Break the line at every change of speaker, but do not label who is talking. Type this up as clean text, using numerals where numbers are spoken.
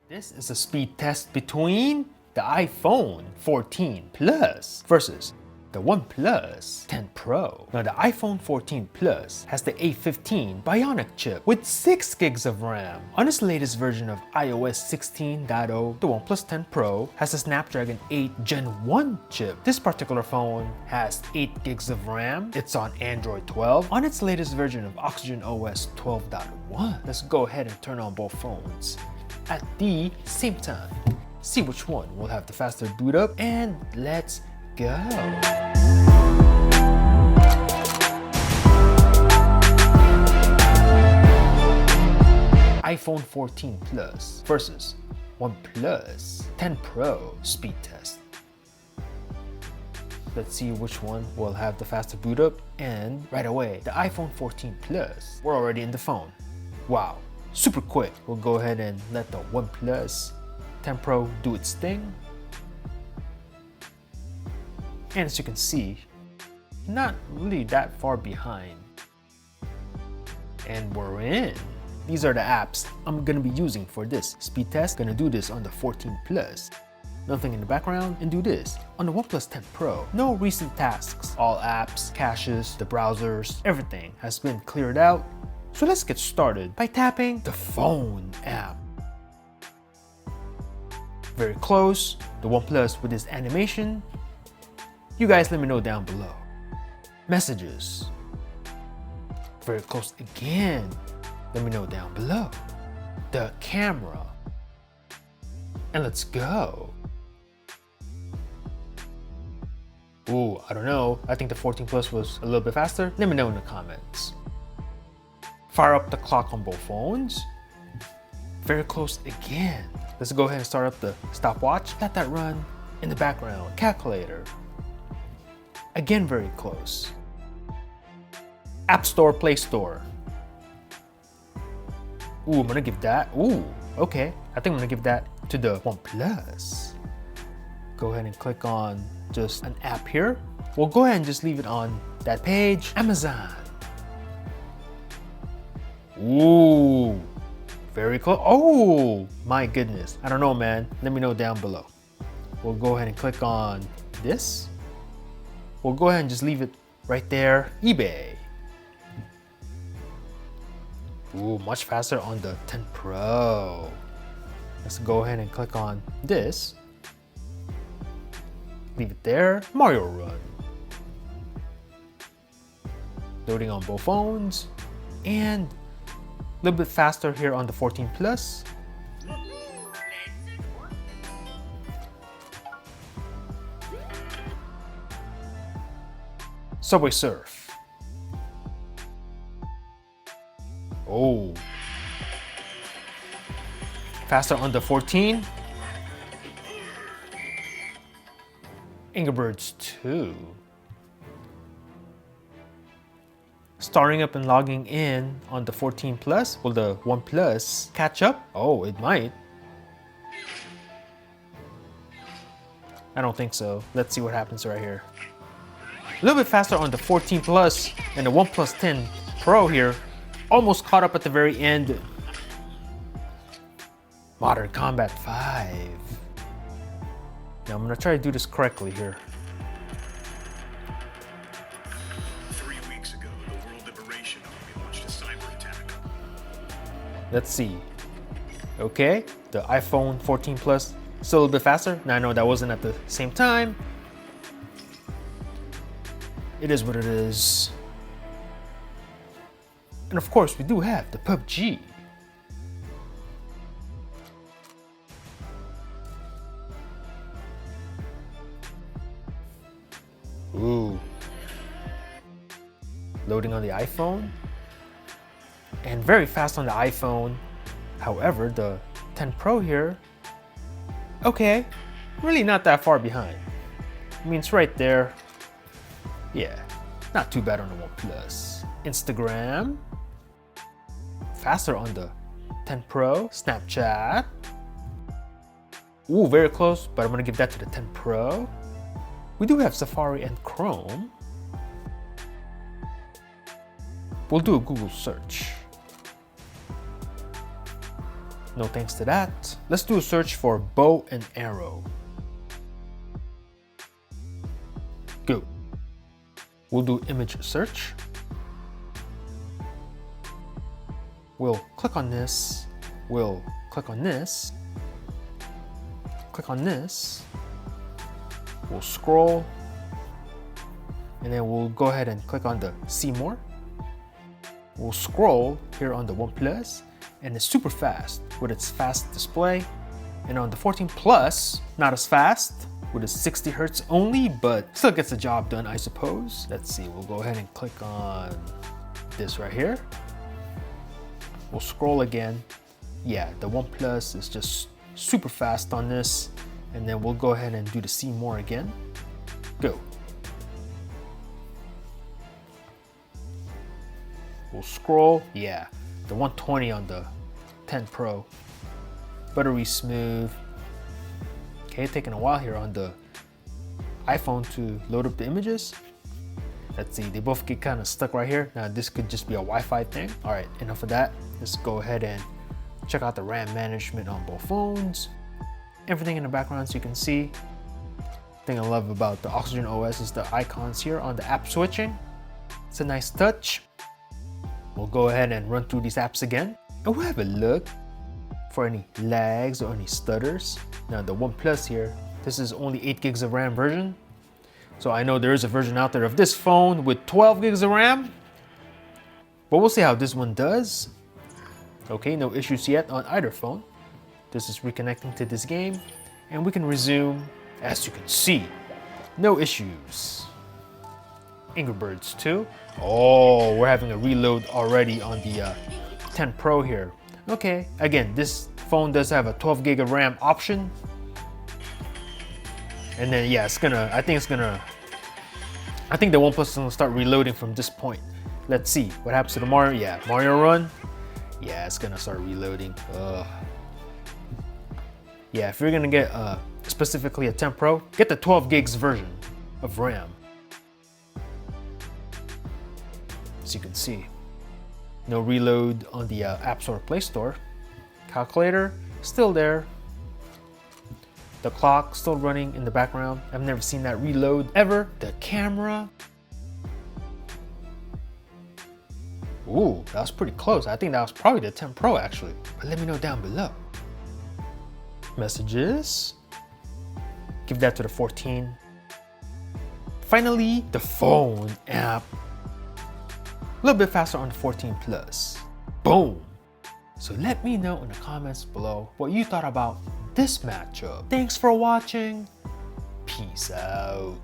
This is a speed test between the iPhone 14 Plus versus the OnePlus 10 Pro. Now the iPhone 14 Plus has the A15 Bionic chip with 6 gigs of RAM. On its latest version of iOS 16.0, the OnePlus 10 Pro has a Snapdragon 8 Gen 1 chip. This particular phone has 8 gigs of RAM. It's on Android 12 on its latest version of Oxygen OS 12.1. Let's go ahead and turn on both phones at the same time. See which one will have the faster boot up, and let's go. iPhone 14 Plus versus OnePlus 10 Pro speed test. Let's see which one will have the faster boot up, and right away, the iPhone 14 Plus, we're already in the phone. Wow, super quick. We'll go ahead and let the OnePlus 10 Pro do its thing. And as you can see, not really that far behind. And we're in. These are the apps I'm gonna be using for this speed test. Gonna do this on the 14 Plus. Nothing in the background, and do this on the OnePlus 10 Pro. No recent tasks. All apps, caches, the browsers, everything has been cleared out. So let's get started by tapping the phone app. Very close, the OnePlus with this animation. You guys let me know down below. Messages. Very close again. Let me know down below. The camera. And let's go. Ooh, I don't know. I think the 14 Plus was a little bit faster. Let me know in the comments. Fire up the clock on both phones. Very close again. Let's go ahead and start up the stopwatch. Let that run in the background. Calculator. Again, very close. App Store, Play Store. Ooh, I'm gonna give that. Ooh, okay. I think I'm gonna give that to the OnePlus. Go ahead and click on just an app here. We'll go ahead and just leave it on that page. Amazon. Ooh, very close. Oh my goodness. I don't know, man. Let me know down below. We'll go ahead and click on this. We'll go ahead and just leave it right there. eBay. Ooh, much faster on the 10 Pro. Let's go ahead and click on this. Leave it there. Mario Run. Loading on both phones. And a little bit faster here on the 14 Plus. Subway Surf. Oh. Faster on the 14. Angry Birds 2. Starting up and logging in on the 14 Plus. Will the OnePlus catch up? Oh, it might. I don't think so. Let's see what happens right here. A little bit faster on the 14 Plus, and the OnePlus 10 Pro here almost caught up at the very end. Modern Combat 5. Now I'm gonna try to do this correctly here.
3 weeks ago, the World Liberation Army launched a cyber attack.
Let's see. Okay, the iPhone 14 Plus still a little bit faster. Now I know that wasn't at the same time. It is what it is. And of course, we do have the PUBG. Ooh. Loading on the iPhone. And very fast on the iPhone. However, the 10 Pro here, okay, really not that far behind. I mean, it's right there. Yeah, not too bad on the OnePlus. Instagram. Faster on the 10 Pro. Snapchat. Ooh, very close, but I'm gonna give that to the 10 Pro. We do have Safari and Chrome. We'll do a Google search. No thanks to that. Let's do a search for bow and arrow. Go. We'll do image search. We'll click on this. We'll click on this. Click on this. We'll scroll. And then we'll go ahead and click on the see more. We'll scroll here on the OnePlus, and it's super fast with its fast display. And on the 14 Plus, not as fast with its 60 Hz only, but still gets the job done, I suppose. Let's see, we'll go ahead and click on this right here. We'll scroll again. Yeah, the OnePlus is just super fast on this. And then we'll go ahead and do the see more again. Go. We'll scroll. Yeah, the 120 on the 10 Pro. Buttery smooth. Okay, taking a while here on the iPhone to load up the images. Let's see, they both get kind of stuck right here. Now this could just be a Wi-Fi thing. All right, enough of that. Let's go ahead and check out the RAM management on both phones. Everything in the background so you can see. The thing I love about the Oxygen OS is the icons here on the app switching. It's a nice touch. We'll go ahead and run through these apps again. And we'll have a look for any lags or any stutters. Now the OnePlus here, this is only 8 gigs of RAM version. So I know there is a version out there of this phone with 12 gigs of RAM. But we'll see how this one does. Okay, no issues yet on either phone. This is reconnecting to this game, and we can resume. As you can see, no issues. Angry Birds 2. Oh, we're having a reload already on the 10 Pro here. Okay, again, this phone does have a 12 gig of RAM option. And then yeah, I think the OnePlus is gonna start reloading from this point. Let's see what happens to the Mario. Yeah, Mario Run. Yeah, it's gonna start reloading. Yeah, if you're gonna get specifically a 10 Pro, get the 12 gigs version of RAM. As you can see, no reload on the App Store Play Store. Calculator, still there. The clock still running in the background. I've never seen that reload ever. The camera. Ooh, that was pretty close. I think that was probably the 10 Pro actually. But let me know down below. Messages. Give that to the 14. Finally, the phone app. A little bit faster on the 14 Plus. Boom. So let me know in the comments below what you thought about this matchup. Thanks for watching. Peace out.